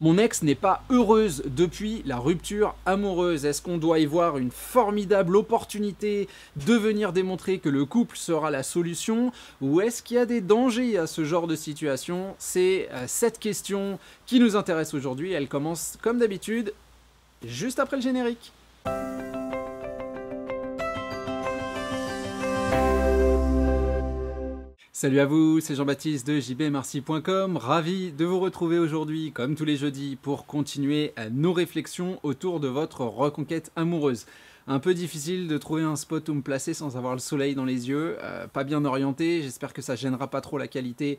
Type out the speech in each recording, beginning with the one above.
Mon ex n'est pas heureuse depuis la rupture amoureuse. Est-ce qu'on doit y voir une formidable opportunité de venir démontrer que le couple sera la solution? Ou est-ce qu'il y a des dangers à ce genre de situation? C'est cette question qui nous intéresse aujourd'hui. Elle commence comme d'habitude, juste après le générique. Salut à vous, c'est Jean-Baptiste de jbmarcy.com, ravi de vous retrouver aujourd'hui, comme tous les jeudis, pour continuer nos réflexions autour de votre reconquête amoureuse. Un peu difficile de trouver un spot où me placer sans avoir le soleil dans les yeux, pas bien orienté, j'espère que ça gênera pas trop la qualité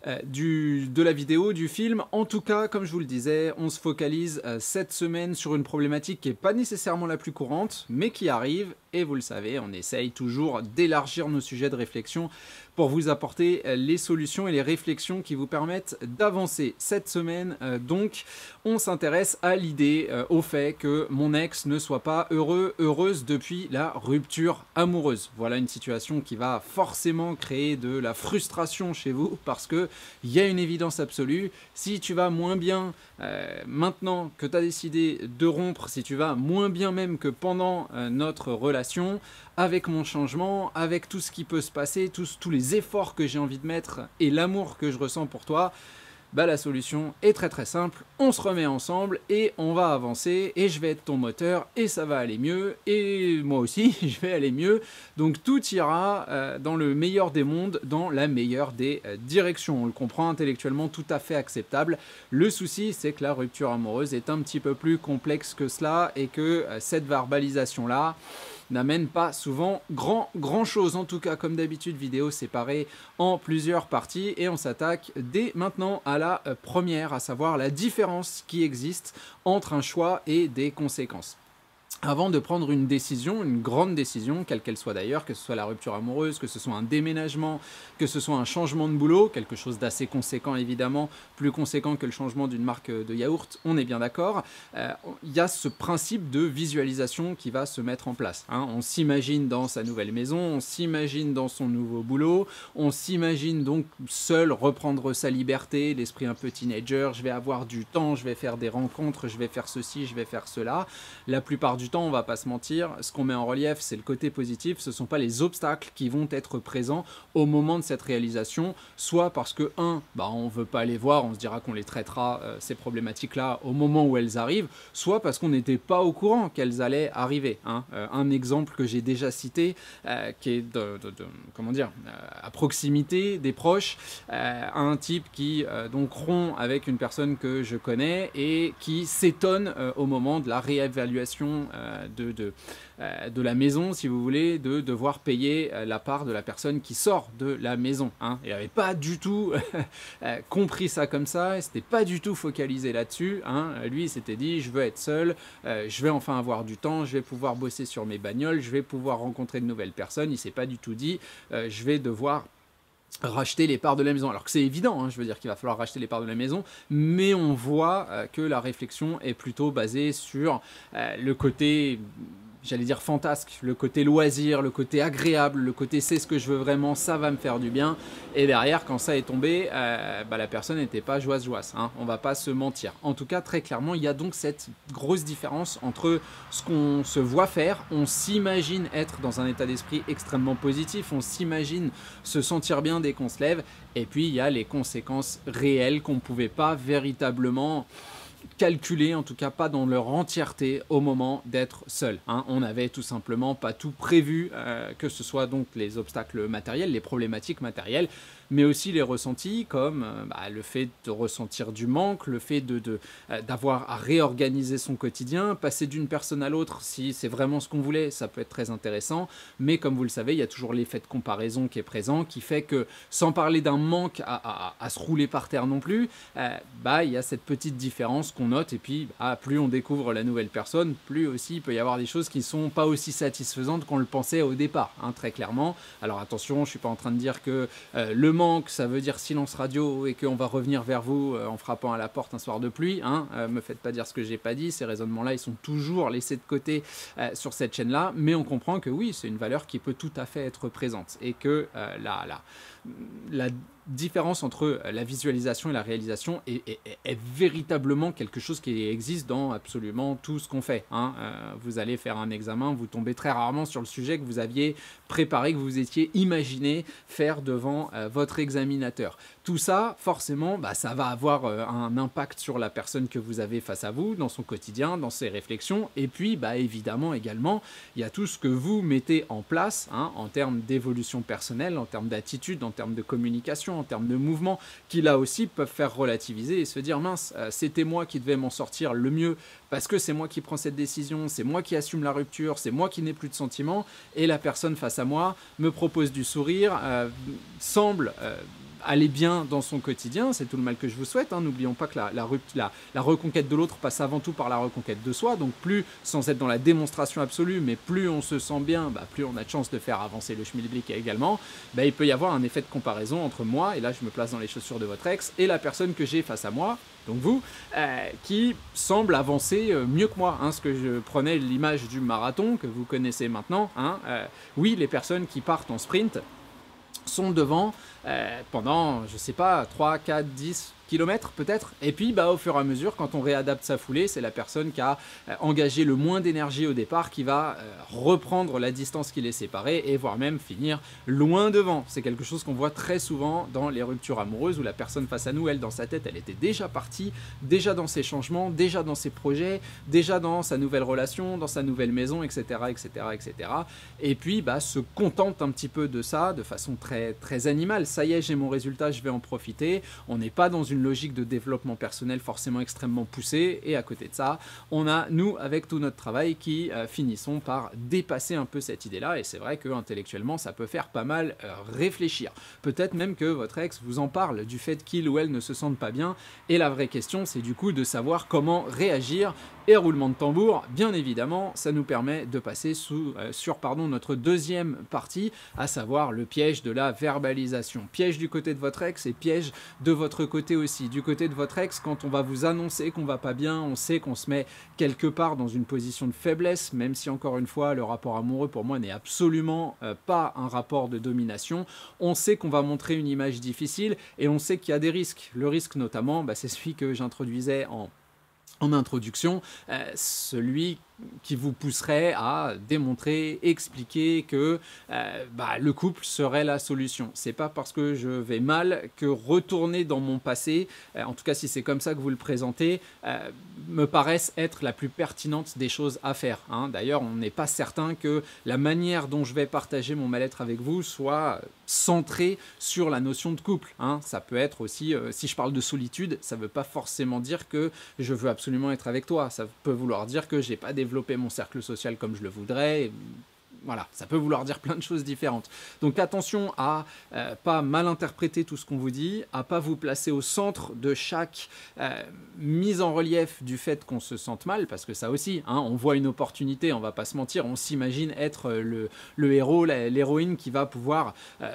de la vidéo, du film. En tout cas, comme je vous le disais, on se focalise cette semaine sur une problématique qui n'est pas nécessairement la plus courante, mais qui arrive, et vous le savez, on essaye toujours d'élargir nos sujets de réflexion pour vous apporter les solutions et les réflexions qui vous permettent d'avancer. Cette semaine, donc, on s'intéresse à l'idée, au fait que mon ex ne soit pas heureuse depuis la rupture amoureuse. Voilà une situation qui va forcément créer de la frustration chez vous parce que il y a une évidence absolue. Si tu vas moins bien maintenant que tu as décidé de rompre, si tu vas moins bien même que pendant notre relation, avec mon changement, avec tout ce qui peut se passer, tous les efforts que j'ai envie de mettre et l'amour que je ressens pour toi, bah la solution est très simple, on se remet ensemble et on va avancer et je vais être ton moteur et ça va aller mieux et moi aussi je vais aller mieux, donc tout ira dans le meilleur des mondes, dans la meilleure des directions. On le comprend, intellectuellement tout à fait acceptable. Le souci c'est que la rupture amoureuse est un petit peu plus complexe que cela et que cette verbalisation là n'amène pas souvent grand chose. En tout cas, comme d'habitude, vidéo séparée en plusieurs parties et on s'attaque dès maintenant à la première, à savoir la différence qui existe entre un choix et des conséquences. Avant de prendre une décision, une grande décision, quelle qu'elle soit d'ailleurs, que ce soit la rupture amoureuse, que ce soit un déménagement, que ce soit un changement de boulot, quelque chose d'assez conséquent évidemment, plus conséquent que le changement d'une marque de yaourt, on est bien d'accord, il y a ce principe de visualisation qui va se mettre en place. On s'imagine dans sa nouvelle maison, on s'imagine dans son nouveau boulot, on s'imagine donc seul reprendre sa liberté, l'esprit un peu teenager, je vais avoir du temps, je vais faire des rencontres, je vais faire ceci, je vais faire cela. La plupart du temps, on va pas se mentir, ce qu'on met en relief, c'est le côté positif, ce ne sont pas les obstacles qui vont être présents au moment de cette réalisation, soit parce que, on ne veut pas les voir, on se dira qu'on les traitera, ces problématiques-là, au moment où elles arrivent, soit parce qu'on n'était pas au courant qu'elles allaient arriver. Un exemple que j'ai déjà cité, qui est à proximité des proches, un type qui donc rompt avec une personne que je connais et qui s'étonne au moment de la réévaluation de la maison, si vous voulez, de devoir payer la part de la personne qui sort de la maison. Il n'avait pas du tout compris ça comme ça, il s'était pas du tout focalisé là-dessus. Lui, il s'était dit, je veux être seul, je vais enfin avoir du temps, je vais pouvoir bosser sur mes bagnoles, je vais pouvoir rencontrer de nouvelles personnes. Il s'est pas du tout dit, je vais devoir racheter les parts de la maison. Alors que c'est évident, je veux dire qu'il va falloir racheter les parts de la maison, mais on voit que la réflexion est plutôt basée sur le côté, j'allais dire fantasque, le côté loisir, le côté agréable, le côté c'est ce que je veux vraiment, ça va me faire du bien. Et derrière, quand ça est tombé, la personne n'était pas joie. On va pas se mentir. En tout cas, très clairement, il y a donc cette grosse différence entre ce qu'on se voit faire, on s'imagine être dans un état d'esprit extrêmement positif, on s'imagine se sentir bien dès qu'on se lève, et puis il y a les conséquences réelles qu'on ne pouvait pas véritablement calculés, en tout cas pas dans leur entièreté au moment d'être seul. On n'avait tout simplement pas tout prévu, que ce soit donc les obstacles matériels, les problématiques matérielles, mais aussi les ressentis comme le fait de ressentir du manque, le fait d'avoir à réorganiser son quotidien, passer d'une personne à l'autre, si c'est vraiment ce qu'on voulait, ça peut être très intéressant, mais comme vous le savez, il y a toujours l'effet de comparaison qui est présent, qui fait que, sans parler d'un manque à se rouler par terre non plus, il y a cette petite différence qu'on note, et puis plus on découvre la nouvelle personne, plus aussi il peut y avoir des choses qui ne sont pas aussi satisfaisantes qu'on le pensait au départ, très clairement. Alors attention, je ne suis pas en train de dire que le manque, ça veut dire silence radio et qu'on va revenir vers vous en frappant à la porte un soir de pluie. Me faites pas dire ce que j'ai pas dit, ces raisonnements-là, ils sont toujours laissés de côté sur cette chaîne-là, mais on comprend que oui, c'est une valeur qui peut tout à fait être présente et que la différence entre la visualisation et la réalisation est véritablement quelque chose qui existe dans absolument tout ce qu'on fait, hein. Vous allez faire un examen, vous tombez très rarement sur le sujet que vous aviez préparé, que vous étiez imaginé faire devant votre examinateur. Tout ça, forcément, bah, ça va avoir un impact sur la personne que vous avez face à vous, dans son quotidien, dans ses réflexions, et puis bah, évidemment également, il y a tout ce que vous mettez en place, hein, en termes d'évolution personnelle, en termes d'attitude, en termes de communication, en termes de mouvement, qui là aussi peuvent faire relativiser et se dire mince, c'était moi qui devais m'en sortir le mieux parce que c'est moi qui prends cette décision, c'est moi qui assume la rupture, c'est moi qui n'ai plus de sentiments, et la personne face à moi me propose du sourire, semble aller bien dans son quotidien, c'est tout le mal que je vous souhaite, hein. N'oublions pas que la reconquête de l'autre passe avant tout par la reconquête de soi, donc plus, sans être dans la démonstration absolue, mais plus on se sent bien, bah, plus on a de chance de faire avancer le schmilblick également, bah, il peut y avoir un effet de comparaison entre moi, et là je me place dans les chaussures de votre ex, et la personne que j'ai face à moi, donc vous, qui semble avancer mieux que moi, hein. Ce que je prenais l'image du marathon, que vous connaissez maintenant, hein, oui, les personnes qui partent en sprint sont devant pendant, je sais pas, 3, 4, 10 kilomètres peut-être, et puis bah, au fur et à mesure, quand on réadapte sa foulée, c'est la personne qui a engagé le moins d'énergie au départ qui va reprendre la distance qui les séparait et voire même finir loin devant. C'est quelque chose qu'on voit très souvent dans les ruptures amoureuses où la personne face à nous, elle, dans sa tête, elle était déjà partie, déjà dans ses changements, déjà dans ses projets, déjà dans sa nouvelle relation, dans sa nouvelle maison, etc. etc., etc. Et puis bah, se contente un petit peu de ça de façon très, très animale. Ça y est, j'ai mon résultat, je vais en profiter. On n'est pas dans une logique de développement personnel forcément extrêmement poussée, et à côté de ça, on a, nous, avec tout notre travail, qui finissons par dépasser un peu cette idée-là, et c'est vrai que intellectuellement, ça peut faire pas mal réfléchir. Peut-être même que votre ex vous en parle, du fait qu'il ou elle ne se sente pas bien, et la vraie question, c'est du coup de savoir comment réagir, et roulement de tambour, bien évidemment, ça nous permet de passer sur notre deuxième partie, à savoir le piège de la verbalisation. Piège du côté de votre ex et piège de votre côté aussi. Du côté de votre ex, quand on va vous annoncer qu'on va pas bien, on sait qu'on se met quelque part dans une position de faiblesse, même si encore une fois, le rapport amoureux pour moi n'est absolument pas un rapport de domination. On sait qu'on va montrer une image difficile et on sait qu'il y a des risques. Le risque notamment, bah, c'est celui que j'introduisais en introduction, celui qui vous pousserait à démontrer, expliquer que le couple serait la solution. C'est pas parce que je vais mal que retourner dans mon passé, en tout cas si c'est comme ça que vous le présentez, me paraissent être la plus pertinente des choses à faire, hein. D'ailleurs, on n'est pas certain que la manière dont je vais partager mon mal-être avec vous soit centrée sur la notion de couple, hein. Ça peut être aussi, si je parle de solitude, ça ne veut pas forcément dire que je veux absolument être avec toi. Ça peut vouloir dire que j'ai pas développé mon cercle social comme je le voudrais. Voilà, ça peut vouloir dire plein de choses différentes. Donc attention à pas mal interpréter tout ce qu'on vous dit, à pas vous placer au centre de chaque mise en relief du fait qu'on se sente mal, parce que ça aussi, hein, on voit une opportunité, on va pas se mentir, on s'imagine être le héros, l'héroïne qui va pouvoir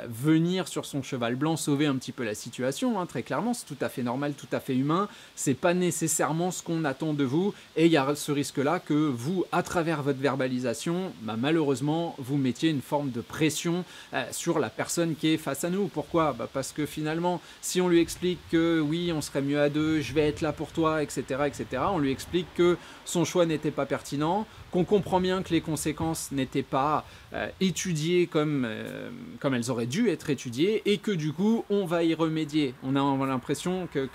venir sur son cheval blanc sauver un petit peu la situation, hein, très clairement, c'est tout à fait normal, tout à fait humain, c'est pas nécessairement ce qu'on attend de vous, et il y a ce risque-là que vous, à travers votre verbalisation, malheureusement, vous mettiez une forme de pression sur la personne qui est face à nous. Pourquoi ? Parce que finalement, si on lui explique que oui, on serait mieux à deux, je vais être là pour toi, etc., etc., on lui explique que son choix n'était pas pertinent, qu'on comprend bien que les conséquences n'étaient pas étudiées comme elles auraient dû être étudiées, et que du coup, on va y remédier. On a l'impression que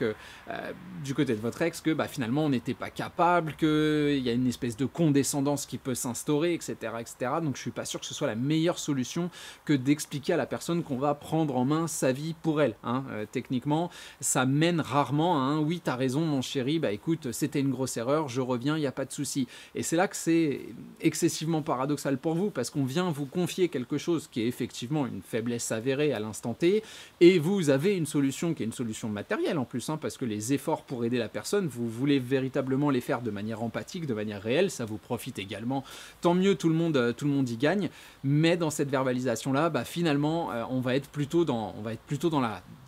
du côté de votre ex, que finalement, on n'était pas capable, qu'il y a une espèce de condescendance qui peut s'instaurer, etc., etc. Donc, je suis pas sûr que ce soit la meilleure solution que d'expliquer à la personne qu'on va prendre en main sa vie pour elle, hein. Techniquement, ça mène rarement à un « oui, t'as raison, mon chéri, écoute, c'était une grosse erreur, je reviens, il n'y a pas de souci ». Et c'est là que c'est excessivement paradoxal pour vous, parce qu'on vient vous confier quelque chose qui est effectivement une faiblesse avérée à l'instant T, et vous avez une solution qui est une solution matérielle en plus, hein, parce que les efforts pour aider la personne, vous voulez véritablement les faire de manière empathique, de manière réelle, ça vous profite également. Tant mieux, tout le monde y gagne, mais dans cette verbalisation-là, finalement, on va être plutôt dans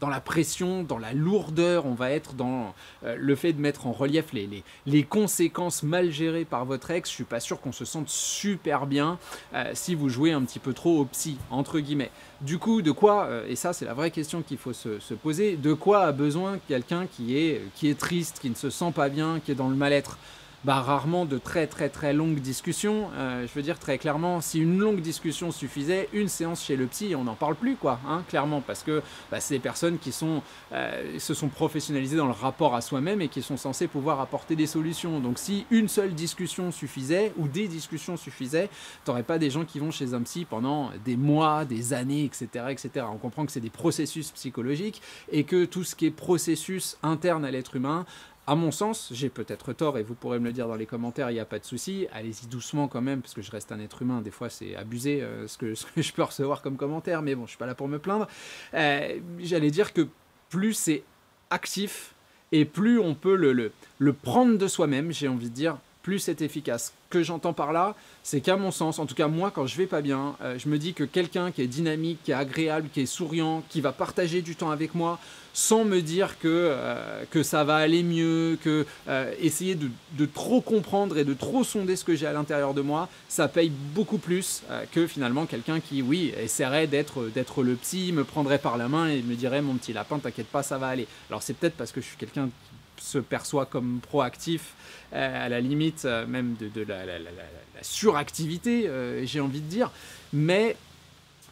la pression, dans la lourdeur, on va être dans le fait de mettre en relief les conséquences mal gérées par votre ex. Je suis pas sûr qu'on se sente super bien si vous jouez un petit peu trop au psy, entre guillemets. Du coup, de quoi, et ça c'est la vraie question qu'il faut se poser, de quoi a besoin quelqu'un qui est triste, qui ne se sent pas bien, qui est dans le mal-être? Rarement de très très très longues discussions. Je veux dire très clairement, si une longue discussion suffisait, une séance chez le psy, on n'en parle plus, quoi, hein, clairement, parce que c'est des personnes qui se sont professionnalisées dans le rapport à soi-même et qui sont censées pouvoir apporter des solutions. Donc si une seule discussion suffisait, ou des discussions suffisaient, t'aurais pas des gens qui vont chez un psy pendant des mois, des années, etc., etc. On comprend que c'est des processus psychologiques et que tout ce qui est processus interne à l'être humain, à mon sens, j'ai peut-être tort et vous pourrez me le dire dans les commentaires, il n'y a pas de souci. Allez-y doucement quand même, parce que je reste un être humain. Des fois, c'est abusé ce que je peux recevoir comme commentaire, mais bon, je ne suis pas là pour me plaindre. J'allais dire que plus c'est actif et plus on peut le prendre de soi-même, j'ai envie de dire, plus c'est efficace. Ce que j'entends par là, c'est qu'à mon sens, en tout cas moi quand je vais pas bien, je me dis que quelqu'un qui est dynamique, qui est agréable, qui est souriant, qui va partager du temps avec moi, sans me dire que ça va aller mieux, que essayer de trop comprendre et de trop sonder ce que j'ai à l'intérieur de moi, ça paye beaucoup plus que finalement quelqu'un qui, oui, essaierait d'être le psy, me prendrait par la main et me dirait « mon petit lapin, t'inquiète pas, ça va aller ». Alors c'est peut-être parce que je suis quelqu'un qui se perçoit comme proactif, à la limite même de la suractivité, j'ai envie de dire, mais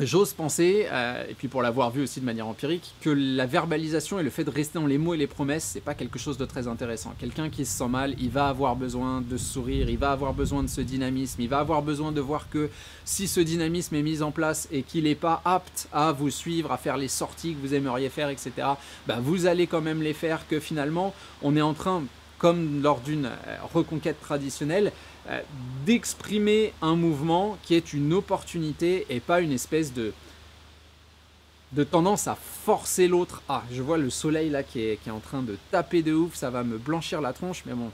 j'ose penser, et puis pour l'avoir vu aussi de manière empirique, que la verbalisation et le fait de rester dans les mots et les promesses, c'est pas quelque chose de très intéressant. Quelqu'un qui se sent mal, il va avoir besoin de ce sourire, il va avoir besoin de ce dynamisme, il va avoir besoin de voir que si ce dynamisme est mis en place et qu'il n'est pas apte à vous suivre, à faire les sorties que vous aimeriez faire, etc., vous allez quand même les faire, que finalement, on est en train, comme lors d'une reconquête traditionnelle, d'exprimer un mouvement qui est une opportunité et pas une espèce de tendance à forcer l'autre à. Je vois le soleil là qui est en train de taper de ouf, ça va me blanchir la tronche, mais bon,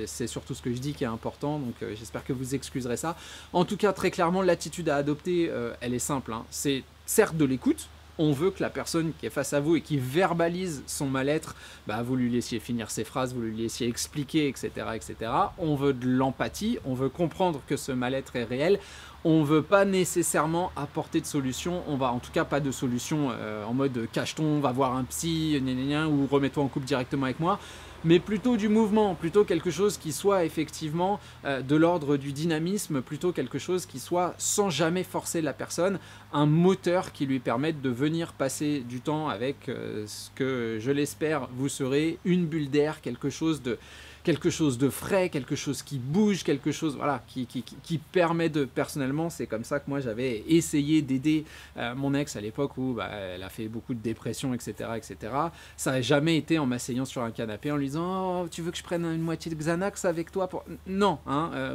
c'est surtout ce que je dis qui est important, donc j'espère que vous excuserez ça. En tout cas, très clairement, l'attitude à adopter, elle est simple, hein. C'est certes de l'écoute. On veut que la personne qui est face à vous et qui verbalise son mal-être, vous lui laissiez finir ses phrases, vous lui laissiez expliquer, etc., etc. On veut de l'empathie, on veut comprendre que ce mal-être est réel. On ne veut pas nécessairement apporter de solution, en tout cas pas de solution en mode cache-ton, va voir un psy, ou remets-toi en couple directement avec moi, mais plutôt du mouvement, plutôt quelque chose qui soit effectivement de l'ordre du dynamisme, plutôt quelque chose qui soit sans jamais forcer la personne, un moteur qui lui permette de venir passer du temps avec ce que je l'espère vous serez, une bulle d'air, quelque chose de frais, quelque chose qui bouge, quelque chose qui permet de... Personnellement, c'est comme ça que moi j'avais essayé d'aider mon ex à l'époque où elle a fait beaucoup de dépression, etc. etc. Ça n'a jamais été en m'asseyant sur un canapé en lui disant « Oh, tu veux que je prenne une moitié de Xanax avec toi pour... ?» Non,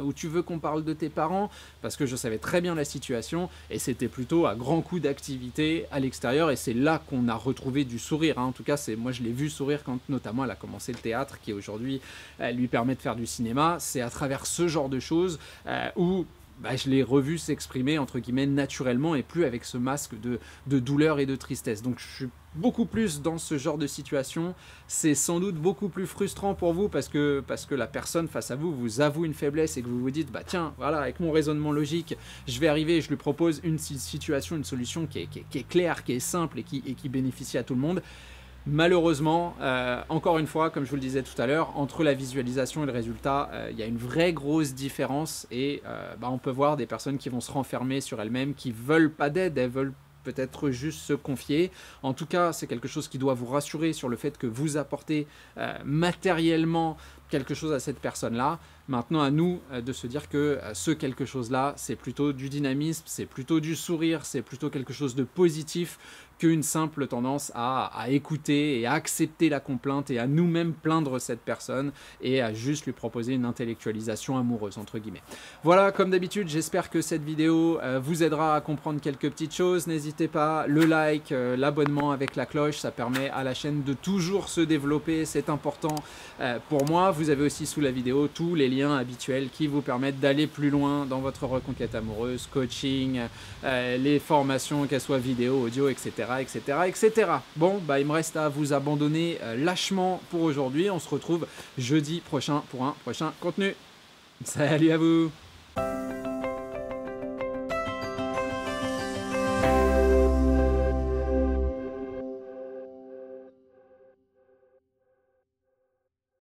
ou tu veux qu'on parle de tes parents, parce que je savais très bien la situation et c'était plutôt à grands coups d'activité à l'extérieur et c'est là qu'on a retrouvé du sourire. En tout cas, moi je l'ai vu sourire quand notamment elle a commencé le théâtre qui aujourd'hui lui permet de faire du cinéma. C'est à travers ce genre de choses où je l'ai revu s'exprimer entre guillemets naturellement et plus avec ce masque de douleur et de tristesse. Donc je suis beaucoup plus dans ce genre de situation. C'est sans doute beaucoup plus frustrant pour vous parce que la personne face à vous vous avoue une faiblesse et que vous vous dites tiens, voilà, avec mon raisonnement logique, je vais arriver et je lui propose une situation, une solution qui est claire, qui est simple et qui bénéficie à tout le monde. Malheureusement, encore une fois, comme je vous le disais tout à l'heure, entre la visualisation et le résultat, il y a une vraie grosse différence et on peut voir des personnes qui vont se renfermer sur elles-mêmes, qui veulent pas d'aide, elles veulent peut-être juste se confier. En tout cas, c'est quelque chose qui doit vous rassurer sur le fait que vous apportez matériellement quelque chose à cette personne-là. Maintenant, à nous de se dire que ce quelque chose-là, c'est plutôt du dynamisme, c'est plutôt du sourire, c'est plutôt quelque chose de positif qu'une simple tendance à écouter et à accepter la complainte et à nous-mêmes plaindre cette personne et à juste lui proposer une intellectualisation amoureuse, entre guillemets. Voilà, comme d'habitude, j'espère que cette vidéo vous aidera à comprendre quelques petites choses. N'hésitez pas, le like, l'abonnement avec la cloche, ça permet à la chaîne de toujours se développer, c'est important pour moi. Vous avez aussi sous la vidéo tous les liens habituels qui vous permettent d'aller plus loin dans votre reconquête amoureuse, coaching, les formations, qu'elles soient vidéo, audio, etc., etc., etc. Bon, bah, il me reste à vous abandonner lâchement pour aujourd'hui. On se retrouve jeudi prochain pour un prochain contenu. Salut à vous!